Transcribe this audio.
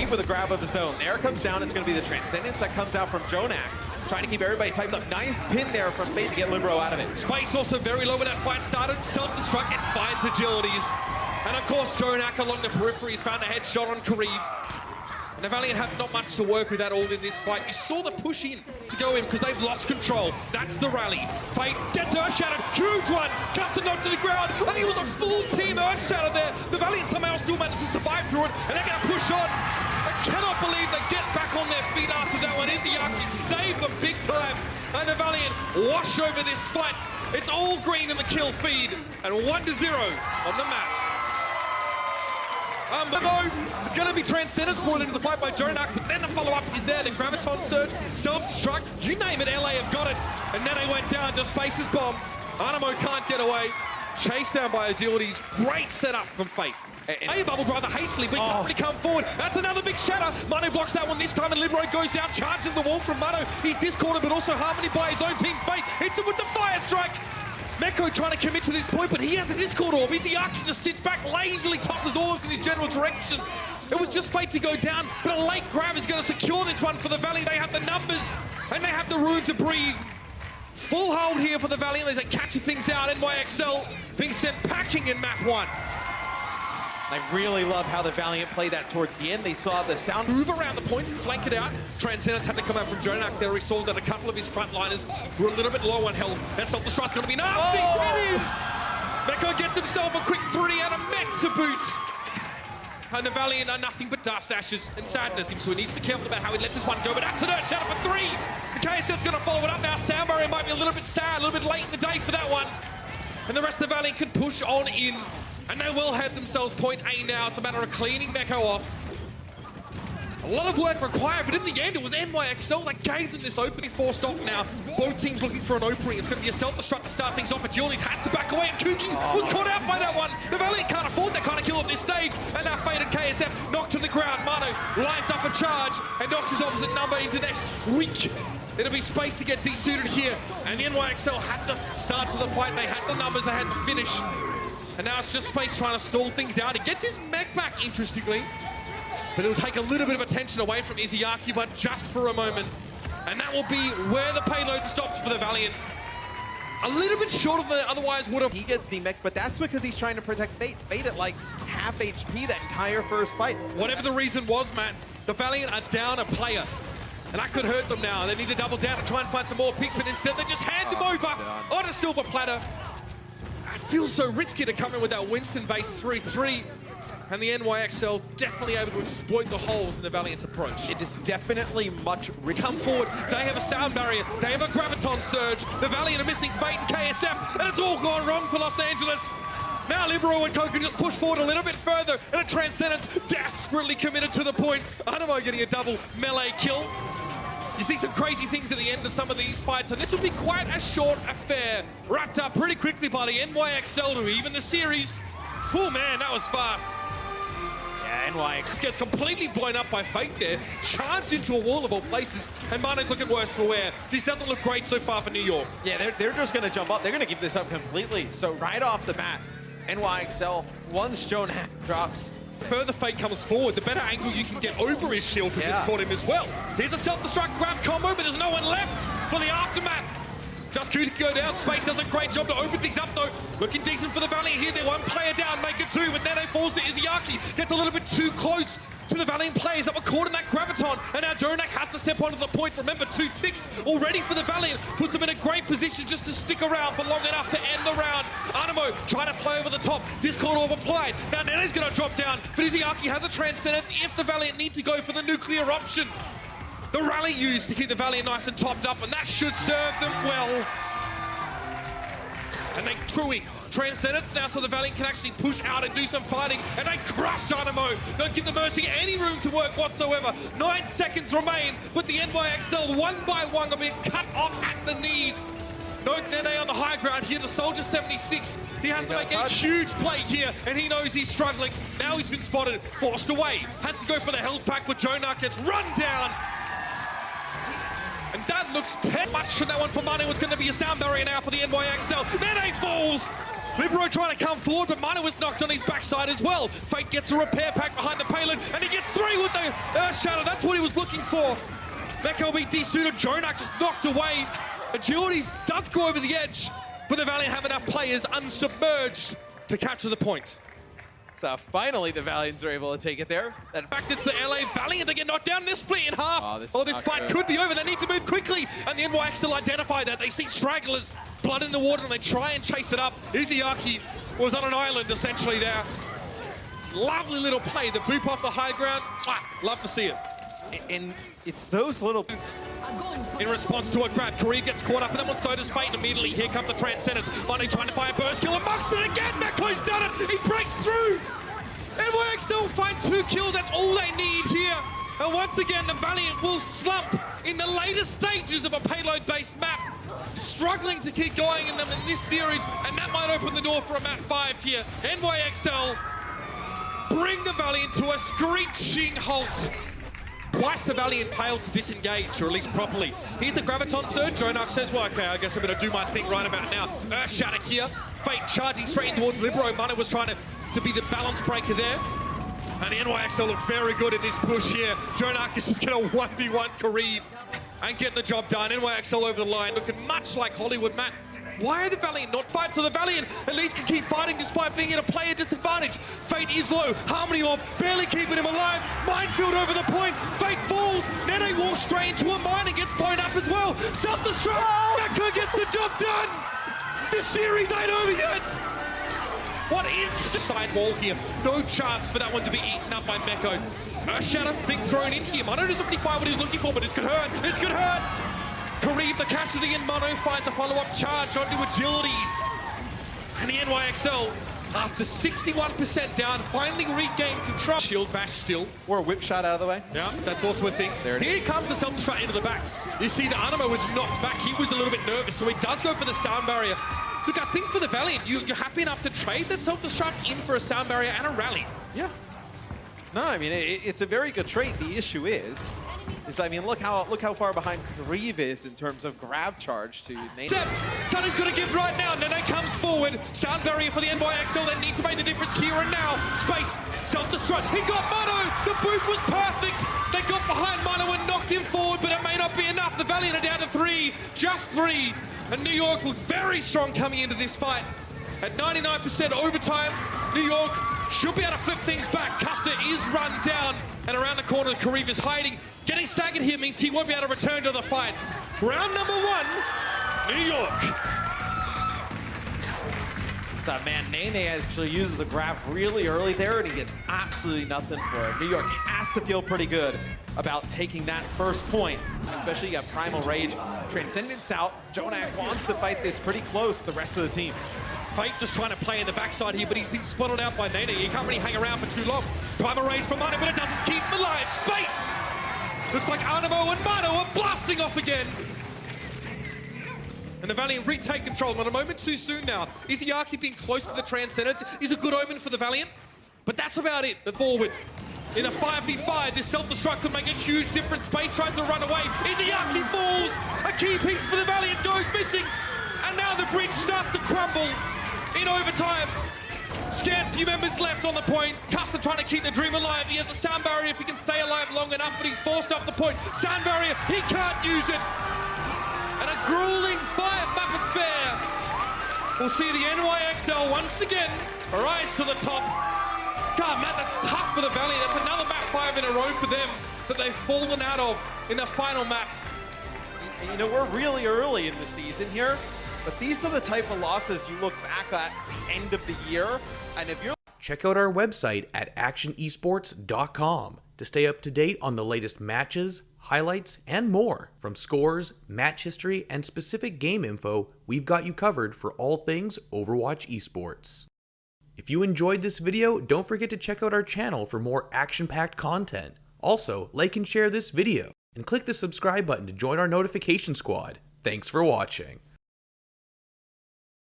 looking for the grab of his own. There comes down, it's going to be the Transcendence that comes out from Jonak. Trying to keep everybody typed up. Nice pin there from Fate to get Libero out of it. Space also very low when that fight started. Self-destruct, it finds agilities. And of course, Jonak along the peripheries found a headshot on Kareev. And the Valiant have not much to work with at all in this fight. You saw the push in to go in because they've lost control. That's the rally. Fate gets Earthshattered. Huge one. Custom knocked to the ground. I think it was a full team Earthshattered there. The Valiant somehow still managed to survive through it. And they're going to push on. I cannot believe they get back on their feet after that one. Izayaki saved them big time. And the Valiant wash over this fight. It's all green in the kill feed. And 1-0 on the map. It's going to be Transcendence brought into the fight by Jonak, but then the follow-up is there. The Graviton Surge, Self-Destruct, you name it, LA have got it. And then they went down to Space's bomb. Animo can't get away. Chased down by Agilities. Great setup from Fate. A bubble rather hastily, but can't really come forward. That's another big shatter. Mano blocks that one this time, and Libero goes down, charging the wall from Mano. He's discorded, but also Harmony by his own team. Fate hits him with the Fire Strike. Meko trying to commit to this point, but he has a Discord orb. Izayaki just sits back, lazily tosses orbs in his general direction. It was just Fate to go down, but a late grab is going to secure this one for the Valley. They have the numbers, and they have the room to breathe. Full hold here for the Valiant as they catch things out. NYXL being sent packing in map 1. I really love how the Valiant played that towards the end. They saw the sound move around the point, flank it out. Transcendence had to come out from Jonak there. We saw that a couple of his frontliners were a little bit low on health. That self-destruct's going to be nasty. It is! Meko gets himself a quick 3 and a mech to boot. And the Valiant are nothing but dust, ashes, and sadness. So he needs to be careful about how he lets this one go. But that's an Earthshatter for 3. The KSF's going to follow it up now. Soundbarrier might be a little bit sad, a little bit late in the day for that one. And the rest of the Valiant can push on in. And they will have themselves point A now. It's a matter of cleaning Meko off. A lot of work required, but in the end, it was NYXL that gave them this opening. Forced off now. Both teams looking for an opening. It's going to be a self-destruct to start things off. Agilities has to back away, and Kuki was caught out by that one. The Valiant can't afford that kind of kill at this stage. And now Fate and KSF knocked to the ground. Mano lines up a charge and knocks his opposite number into next week. It'll be Space to get desuited here. And the NYXL had to start to the fight. They had the numbers, they had to finish. And now it's just Space trying to stall things out. He gets his mech back, interestingly. But it'll take a little bit of attention away from Izayaki, but just for a moment. And that will be where the payload stops for the Valiant. A little bit shorter than it otherwise would have. He gets demech, but that's because he's trying to protect Fate. Fate at like half HP that entire first fight. Whatever the reason was, Matt, the Valiant are down a player. And that could hurt them now. They need to double down and try and find some more picks, but instead they just hand him over on a silver platter. It feels so risky to come in with that Winston-based 3-3. And the NYXL definitely able to exploit the holes in the Valiant's approach. It is definitely much richer. Come forward, they have a sound barrier, they have a Graviton Surge, the Valiant are missing Fate and KSF, and it's all gone wrong for Los Angeles. Now Libero and Coke can just push forward a little bit further, and a Transcendence desperately committed to the point. Animo getting a double melee kill. You see some crazy things at the end of some of these fights, and this will be quite a short affair. Wrapped up pretty quickly by the NYXL to even the series. Oh man, that was fast. Yeah, NYXL gets completely blown up by Fate there, charged into a wall of all places, and Mano's looking worse for wear. This doesn't look great so far for New York. Yeah, they're just going to jump up. They're going to give this up completely. So right off the bat, NYXL, once Jonak drops, the further Fate comes forward, the better angle you can get over his shield to discord him as well. Here's a self-destruct grab combo, but there's no one left for the aftermath. Just Kuki go down. Space does a great job to open things up, though. Looking decent for the Valiant here. They're one player down, make it 2, but then it falls to Izayaki. Gets a little bit too close to the Valiant players that were caught in that Graviton. And now Jonak has to step onto the point. Remember, 2 ticks already for the Valiant. Puts them in a great position just to stick around for long enough to end the round. Animo trying to fly over the top. Discord orb applied. Now Nene's going to drop down, but Izayaki has a Transcendence if the Valiant need to go for the nuclear option. The rally used to keep the Valiant nice and topped up, and that should serve them well. And they truly Transcendence now so the Valiant can actually push out and do some fighting, and they crush Animo. Don't give the Mercy any room to work whatsoever. 9 seconds remain, but the NYXL one by one are being cut off at the knees. No Nene on the high ground here, the Soldier 76. He has to make a huge play here, and he knows he's struggling. Now he's been spotted, forced away. Has to go for the health pack, but Jonak gets run down. And that looks much, and that one for Mane was going to be a sound barrier now for the NYXL. Nene falls! Libero trying to come forward, but Mano was knocked on his backside as well. Fate gets a repair pack behind the payload, and he gets 3 with the Earth Shadow. That's what he was looking for. Meko being desuited, Jonak just knocked away. Agilities does go over the edge, but the Valiant have enough players unsubmerged to capture the point. So finally the Valiants are able to take it there. In fact, it's the LA Valiant that get knocked down. They're split in half. This Fight could be over. They need to move quickly. And the NY still identify that. They see stragglers, blood in the water, and they try and chase it up. Izayaki was on an island, essentially, there. Lovely little play. The boop off the high ground. Love to see it. And it's those little... In response to a grab, Kareem gets caught up in them, and so does Fate. And immediately, here come the Transcendents. Money trying to buy a burst kill amongst it again. Meko's done it. He breaks through. NYXL find 2 kills. That's all they need here. And once again, the Valiant will slump in the later stages of a payload-based map, struggling to keep going in them in this series, and that might open the door for a map 5 here. NYXL bring the Valiant to a screeching halt. Twice the Valiant failed to disengage, or at least properly. Here's the Graviton surge. Jonak says, well, okay, I guess I better do my thing right about now. Earth Shatter here. Fate charging straight in towards Libero. Mana was trying to be the balance breaker there. And the NYXL look very good in this push here. Jonak is just going to 1v1 Kareem and get the job done. NYXL over the line, looking much like Hollywood. Matt, why are the Valiant not fighting? So the Valiant at least can keep fighting despite being at a player disadvantage. Fate is low, Harmony off, barely keeping him alive. Minefield over the point, Fate falls. Nene walks straight into a mine and gets blown up as well. Self-destruct, Meko gets the job done. The series ain't over yet. What inside wall here. No chance for that one to be eaten up by Meko. Shadow being thrown in here. Mano doesn't really find what he's looking for, but this could hurt. This could hurt. Kareem, the casualty, and Mono finds a follow-up charge onto Agilities. And the NYXL, after 61% down, finally regained control. Shield bash still. Or a whip shot out of the way. Yeah, that's also a thing. There it Here is. comes the self-destruct into the back. You see the Animo was knocked back. He was a little bit nervous, so he does go for the sound barrier. Look, I think for the Valiant, you're happy enough to trade that self-destruct in for a sound barrier and a rally. Yeah. No, I mean, it's a very good trade. The issue is I mean, look how far behind Kareem is in terms of grab charge to Nene. Sonny's going to give right now. Nene comes forward. Sound barrier for the NYXL. They need to make the difference here and now. Space, self-destruct. He got Mono. The boot was perfect. They got behind Mono and knocked him forward, but it may not be enough. The Valiant are down to 3, just 3. And New York look very strong coming into this fight. At 99% overtime, New York should be able to flip things back. Custer is run down, and around the corner, Kareem is hiding. Getting staggered here means he won't be able to return to the fight. Round number 1, New York. So, man, Nene actually uses the grab really early there, and he gets absolutely nothing for it. New York, he has to feel pretty good about taking that first point, especially you got Primal Rage. Transcendence out. Jonak wants to fight this pretty close to the rest of the team. Fate just trying to play in the backside here, but he's been spotted out by Nene. He can't really hang around for too long. Primal Rage from Mano, but it doesn't keep him alive. Space! Looks like Animo and Mano are blasting off again. And the Valiant retake control, not a moment too soon now. Izayaki being close to the Transcendence is a good omen for the Valiant, but that's about it. The forward. In a 5v5, this self-destruct could make a huge difference. Space tries to run away. Izayaki falls. A key piece for the Valiant goes missing. And now the bridge starts to crumble in overtime. Scant few members left on the point. Custer trying to keep the dream alive. He has a sound barrier if he can stay alive long enough, but he's forced off the point. Sound barrier, he can't use it. And a grueling 5-map affair. We'll see the NYXL once again rise to the top. God, Matt, that's tough for the Valiant. That's another map 5 in a row for them that they've fallen out of in the final map. You know, we're really early in the season here, but these are the type of losses you look back at end of the year, and if you're... Check out our website at actionesports.com to stay up to date on the latest matches, highlights, and more. From scores, match history, and specific game info, we've got you covered for all things Overwatch esports. If you enjoyed this video, don't forget to check out our channel for more action-packed content. Also, like and share this video, and click the subscribe button to join our notification squad. Thanks for watching.